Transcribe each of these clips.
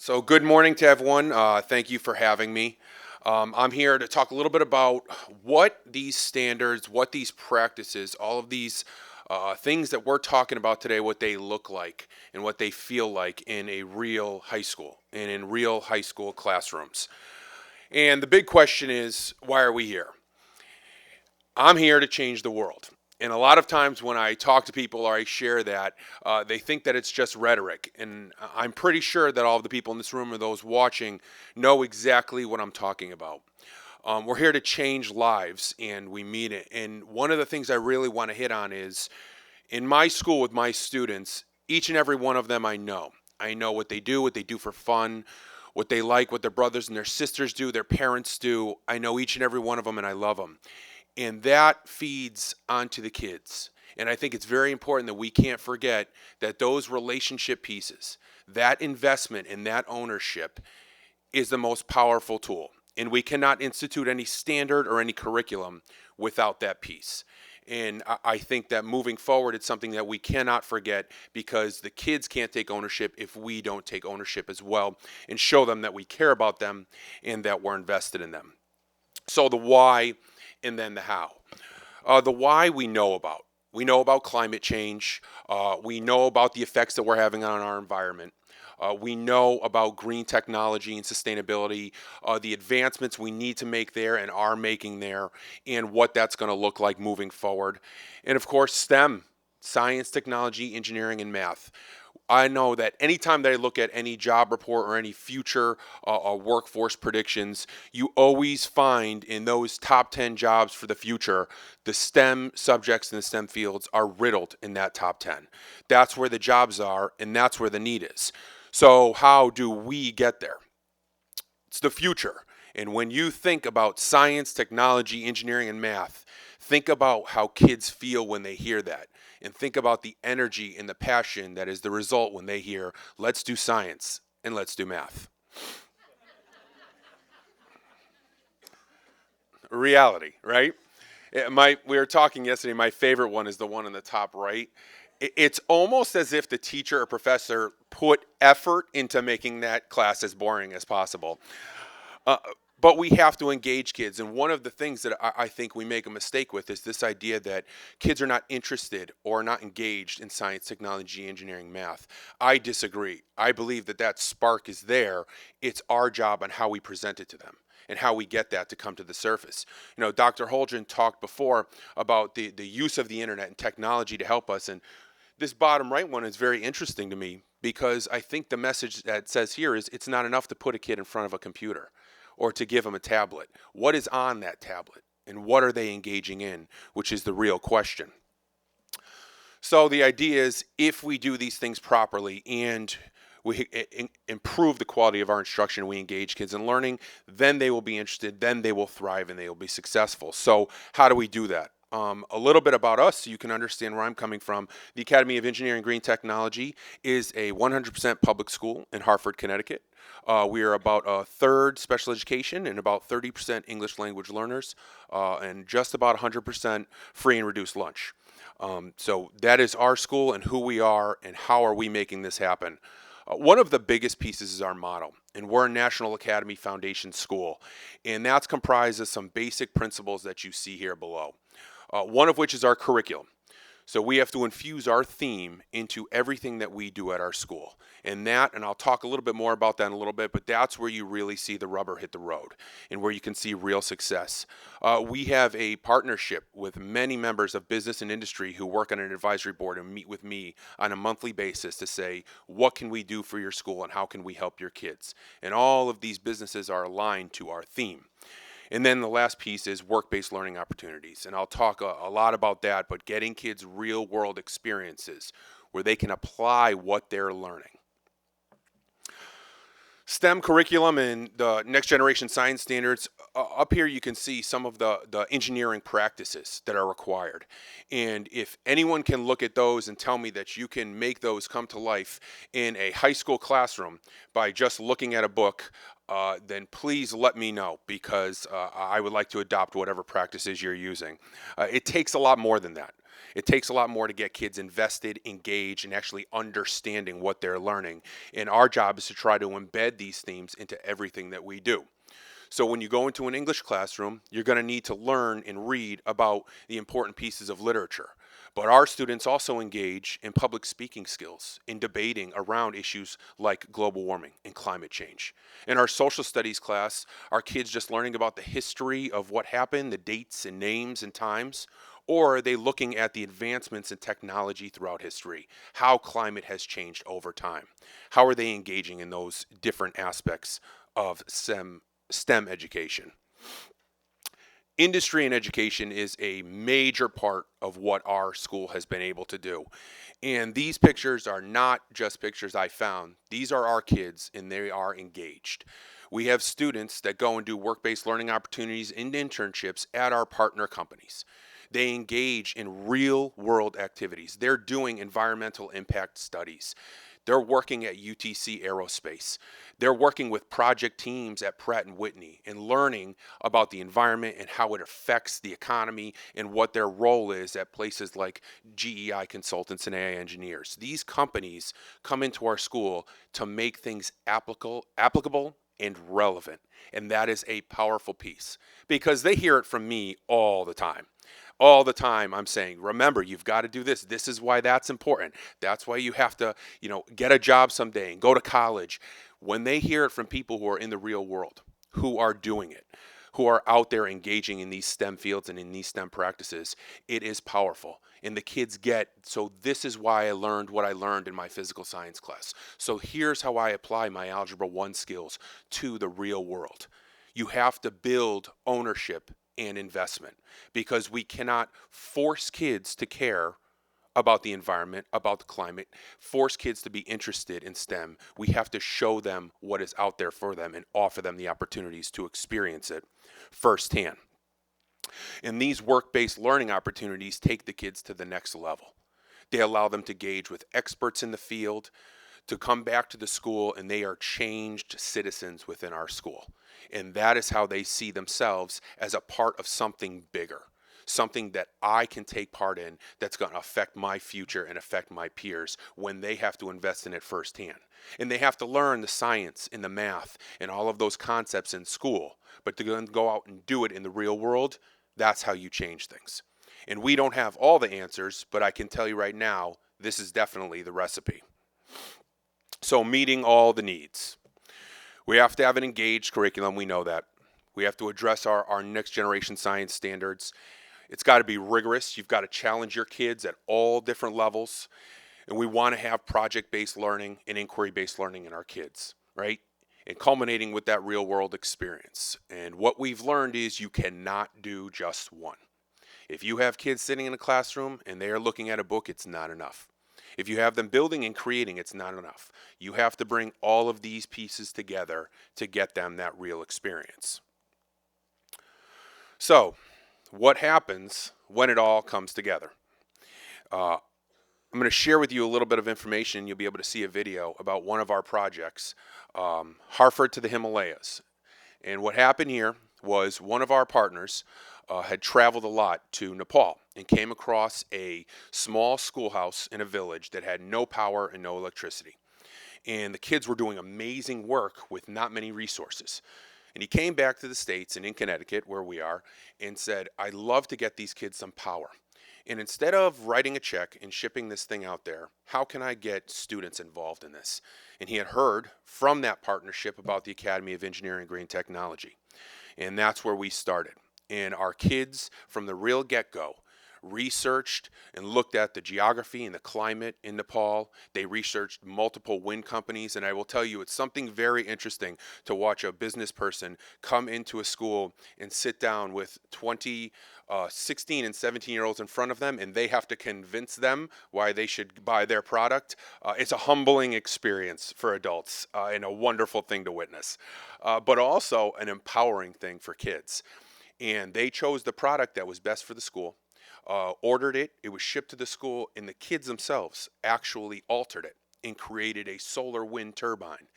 So, good morning to everyone. Thank you for having me. I'm here to talk a little bit about what these standards, what these practices, all of these things that we're talking about today, what they look like and what they feel like in a real high school and in real high school classrooms. And the big question is, why are we here? I'm here to change the world. And a lot of times when I talk to people or I share that, they think that it's just rhetoric. And I'm pretty sure that all of the people in this room or those watching know exactly what I'm talking about. We're here to change lives, and we mean it. And one of the things I really want to hit on is in my school with my students, each and every one of them I know. I know what they do for fun, what they like, what their brothers and their sisters do, their parents do. I know each and every one of them, and I love them. And that feeds onto the kids. And I think it's very important that we can't forget that those relationship pieces, that investment and that ownership is the most powerful tool. And we cannot institute any standard or any curriculum without that piece. And I think that moving forward, it's something that we cannot forget because the kids can't take ownership if we don't take ownership as well and show them that we care about them and that we're invested in them. So the why and then the how. The why we know about. We know about climate change. We know about the effects that we're having on our environment. We know about green technology and sustainability, the advancements we need to make there and are making there, and what that's going to look like moving forward. And of course, STEM, science, technology, engineering, and math. I know that anytime that I look at any job report or any future workforce predictions, you always find in those top 10 jobs for the future, the STEM subjects and the STEM fields are riddled in that top 10. That's where the jobs are, and that's where the need is. So, how do we get there? It's the future. And when you think about science, technology, engineering, and math, think about how kids feel when they hear that. And think about the energy and the passion that is the result when they hear, let's do science and let's do math. Reality, right? We were talking yesterday, my favorite one is the one on the top right. It's almost as if the teacher or professor put effort into making that class as boring as possible. Uh, but we have to engage kids. And one of the things that I think we make a mistake with is this idea that kids are not interested or not engaged in science, technology, engineering, math. I disagree. I believe that that spark is there. It's our job on how we present it to them and how we get that to come to the surface. You know, Dr. Holdren talked before about the use of the internet and technology to help us. And this bottom right one is very interesting to me because I think the message that says here is it's not enough to put a kid in front of a computer or to give them a tablet. What is on that tablet and what are they engaging in, which is the real question. So the idea is if we do these things properly and we improve the quality of our instruction, we engage kids in learning, then they will be interested, then they will thrive and they will be successful. So how do we do that? A little bit about us so you can understand where I'm coming from. The Academy of Engineering and Green Technology is a 100% public school in Hartford, Connecticut. We are about a third special education and about 30% English language learners and just about 100% free and reduced lunch. So that is our school and who we are and how are we making this happen. One of the biggest pieces is our motto, and we're a National Academy Foundation school, and that's comprised of some basic principles that you see here below. One of which is our curriculum. So we have to infuse our theme into everything that we do at our school. And I'll talk a little bit more about that in a little bit, but that's where you really see the rubber hit the road and where you can see real success. We have a partnership with many members of business and industry who work on an advisory board and meet with me on a monthly basis to say, what can we do for your school and how can we help your kids? And all of these businesses are aligned to our theme. And then the last piece is work-based learning opportunities. And I'll talk a lot about that, but getting kids real-world experiences where they can apply what they're learning. STEM curriculum and the next generation science standards, up here you can see some of the engineering practices that are required. And if anyone can look at those and tell me that you can make those come to life in a high school classroom by just looking at a book, then please let me know because I would like to adopt whatever practices you're using. It takes a lot more than that. It takes a lot more to get kids invested, engaged, and actually understanding what they're learning. And our job is to try to embed these themes into everything that we do. So when you go into an English classroom, you're going to need to learn and read about the important pieces of literature. But our students also engage in public speaking skills, in debating around issues like global warming and climate change. In our social studies class, our kids just learning about the history of what happened, the dates and names and times, or are they looking at the advancements in technology throughout history, how climate has changed over time? How are they engaging in those different aspects of STEM education? Industry and education is a major part of what our school has been able to do. And these pictures are not just pictures I found. These are our kids, and they are engaged. We have students that go and do work-based learning opportunities and internships at our partner companies. They engage in real-world activities. They're doing environmental impact studies. They're working at UTC Aerospace. They're working with project teams at Pratt & Whitney and learning about the environment and how it affects the economy and what their role is at places like GEI Consultants and AI Engineers. These companies come into our school to make things applicable and relevant. And that is a powerful piece because they hear it from me all the time. All the time I'm saying, remember, you've got to do this. This is why that's important. That's why you have to, get a job someday and go to college. When they hear it from people who are in the real world, who are doing it, who are out there engaging in these STEM fields and in these STEM practices, it is powerful. And the kids get, so this is why I learned what I learned in my physical science class. So here's how I apply my Algebra 1 skills to the real world. You have to build ownership and investment because we cannot force kids to care about the environment, about the climate, force kids to be interested in STEM. We have to show them what is out there for them and offer them the opportunities to experience it firsthand. And these work-based learning opportunities take the kids to the next level. They allow them to engage with experts in the field, to come back to the school, and they are changed citizens within our school. And that is how they see themselves as a part of something bigger, something that I can take part in that's going to affect my future and affect my peers when they have to invest in it firsthand. And they have to learn the science and the math and all of those concepts in school, but to go out and do it in the real world, that's how you change things. And we don't have all the answers, but I can tell you right now, this is definitely the recipe. So meeting all the needs. We have to have an engaged curriculum. We know that. We have to address our next generation science standards. It's got to be rigorous. You've got to challenge your kids at all different levels. And we want to have project-based learning and inquiry-based learning in our kids, right? And culminating with that real-world experience. And what we've learned is you cannot do just one. If you have kids sitting in a classroom and they are looking at a book, it's not enough. If you have them building and creating, it's not enough. You have to bring all of these pieces together to get them that real experience. So, what happens when it all comes together? I'm going to share with you a little bit of information. You'll be able to see a video about one of our projects, Hartford to the Himalayas. And what happened here was one of our partners had traveled a lot to Nepal and came across a small schoolhouse in a village that had no power and no electricity. And the kids were doing amazing work with not many resources. And he came back to the States and in Connecticut, where we are, and said, I'd love to get these kids some power. And instead of writing a check and shipping this thing out there, how can I get students involved in this? And he had heard from that partnership about the Academy of Engineering and Green Technology. And that's where we started. And our kids, from the real get-go, researched and looked at the geography and the climate in Nepal. They researched multiple wind companies, and I will tell you, it's something very interesting to watch a business person come into a school and sit down with 16 and 17-year-olds in front of them, and they have to convince them why they should buy their product. It's a humbling experience for adults and a wonderful thing to witness, but also an empowering thing for kids. And they chose the product that was best for the school, ordered it, it was shipped to the school, and the kids themselves actually altered it and created a solar wind turbine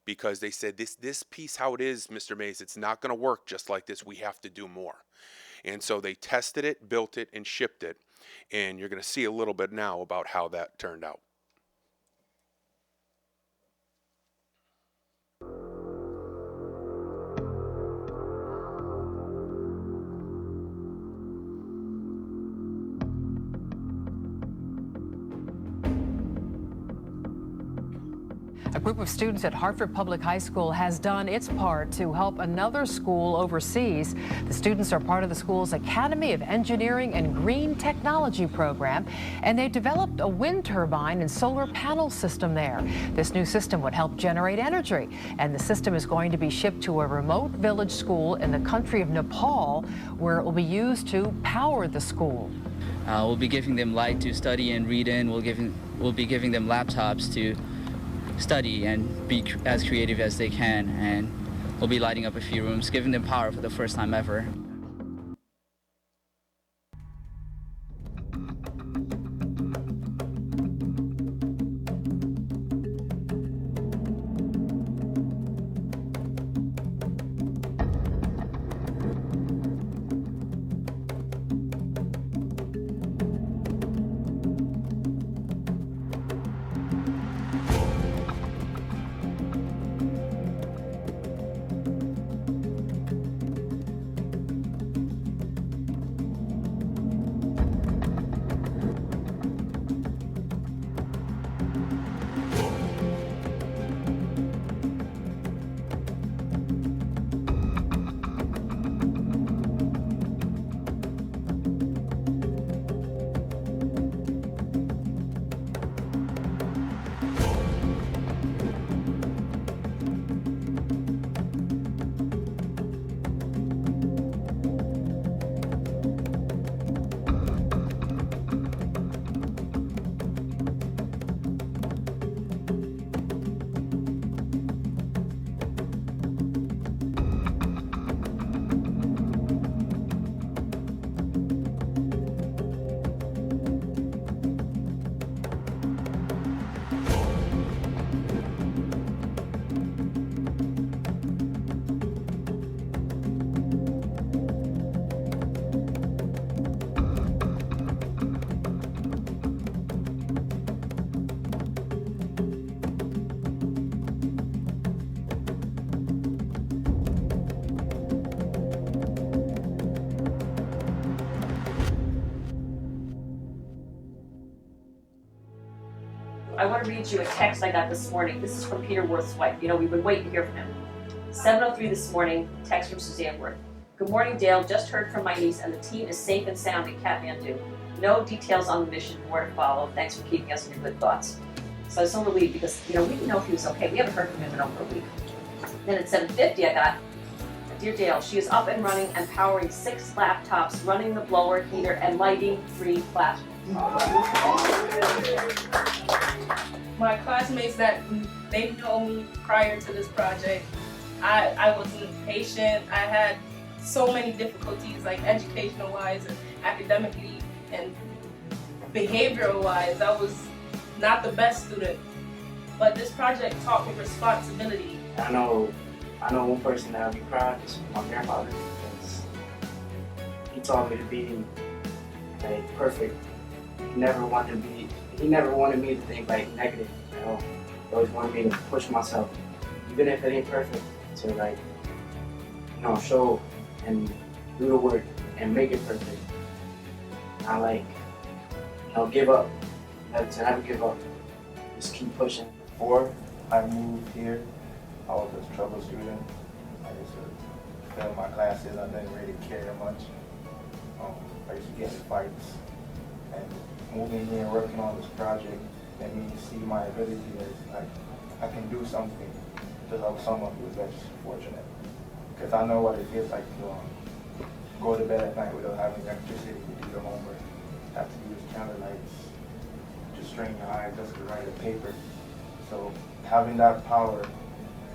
because they said, this piece how it is, Mr. Mays, it's not going to work just like this. We have to do more. And so they tested it, built it, and shipped it. And you're going to see a little bit now about how that turned out. A group of students at Hartford Public High School has done its part to help another school overseas. The students are part of the school's Academy of Engineering and Green Technology program, and they developed a wind turbine and solar panel system there. This new system would help generate energy, and the system is going to be shipped to a remote village school in the country of Nepal, where it will be used to power the school. We'll be giving them light to study and read in. We'll be giving them laptops to study and be as creative as they can, and we'll be lighting up a few rooms, giving them power for the first time ever. I want to read you a text I got this morning. This is from Peter Worth's wife. You know, we've been waiting to hear from him. 7:03 this morning, text from Suzanne Worth. Good morning, Dale. Just heard from my niece, and the team is safe and sound in Kathmandu. No details on the mission, more to follow. Thanks for keeping us in your good thoughts. So I was so relieved because, you know, we didn't know if he was okay. We haven't heard from him in over a week. Then at 7:50, I got, Dear Dale, she is up and running and powering 6 laptops, running the blower, heater, and lighting 3 classrooms. My classmates that they've known me prior to this project, I wasn't patient. I had so many difficulties, like educational wise and academically and behavioral wise. I was not the best student, but this project taught me responsibility. I know one person that I'll be proud is my grandfather, because he taught me to be like perfect. He never wanted me to think like negative at all. He always wanted me to push myself, even if it ain't perfect, to like, you know, show and do the work and make it perfect. Not like, you know, give up. To never give up. Just keep pushing. Before I moved here, I was a trouble student. I used to fail my classes. I didn't really care much. I used to get in fights. And moving here and working on this project made me see my ability as like I can do something to help someone who is less fortunate. Because I know what it feels like to go to bed at night without having electricity to do your homework, have to use candle lights, just strain your eyes just to write a paper. So having that power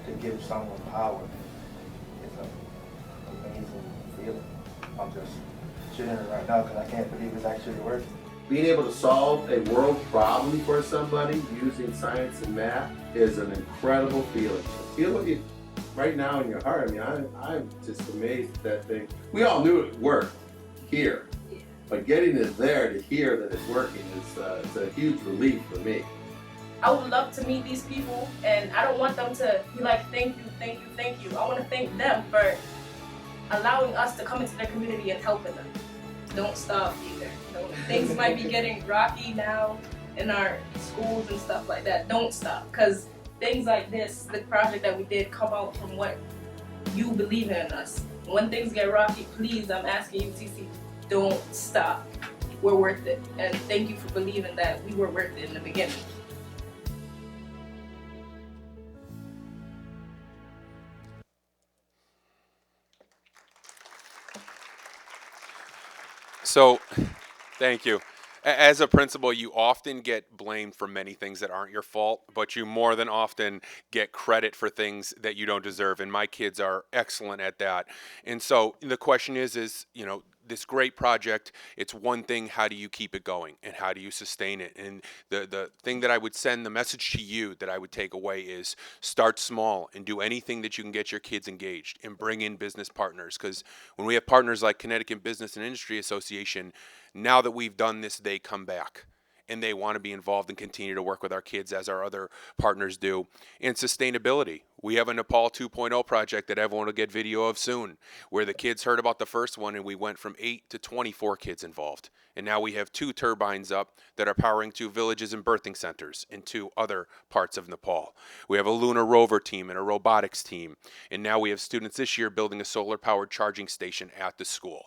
to give someone power is an amazing feeling. I'm just shivering right now because I can't believe it's actually working. Being able to solve a world problem for somebody using science and math is an incredible feeling. Feel it right now in your heart. I mean, I'm just amazed at that thing. We all knew it worked here, but getting it there to hear that it's working it's a huge relief for me. I would love to meet these people, and I don't want them to be like, thank you, thank you, thank you. I want to thank them for allowing us to come into their community and helping them. Don't stop either. Things might be getting rocky now in our schools and stuff like that. Don't stop, because things like this, the project that we did, come out from what you believe in us. When things get rocky, please, I'm asking you, TC, don't stop. We're worth it, and thank you for believing that we were worth it in the beginning. So, thank you. As a principal, you often get blamed for many things that aren't your fault, but you more than often get credit for things that you don't deserve. And my kids are excellent at that. And so the question is, this great project, it's one thing, how do you keep it going and how do you sustain it? And the thing that I would send, the message to you that I would take away is start small and do anything that you can get your kids engaged and bring in business partners. Because when we have partners like Connecticut Business and Industry Association, now that we've done this, they come back and they want to be involved and continue to work with our kids as our other partners do. And sustainability. We have a Nepal 2.0 project that everyone will get video of soon, where the kids heard about the first one and we went from 8 to 24 kids involved. And now we have 2 turbines up that are powering 2 villages and birthing centers in 2 other parts of Nepal. We have a lunar rover team and a robotics team. And now we have students this year building a solar-powered charging station at the school.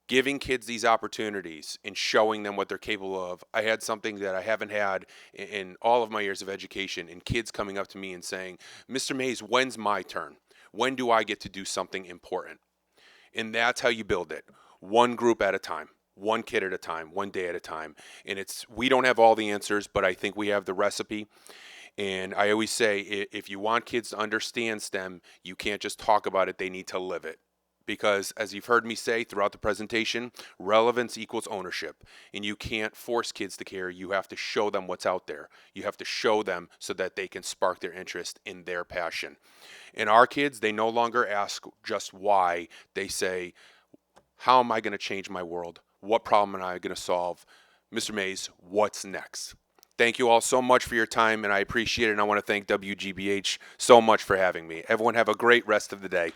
Giving kids these opportunities and showing them what they're capable of. I had something that I haven't had in all of my years of education, and kids coming up to me and saying, Mr. Mays, when's my turn? When do I get to do something important? And that's how you build it. One group at a time, one kid at a time, one day at a time. And we don't have all the answers, but I think we have the recipe. And I always say, if you want kids to understand STEM, you can't just talk about it, they need to live it. Because as you've heard me say throughout the presentation, relevance equals ownership. And you can't force kids to care. You have to show them what's out there. You have to show them so that they can spark their interest in their passion. And our kids, they no longer ask just why. They say, how am I going to change my world? What problem am I going to solve? Mr. Mays, what's next? Thank you all so much for your time, and I appreciate it. And I want to thank WGBH so much for having me. Everyone have a great rest of the day.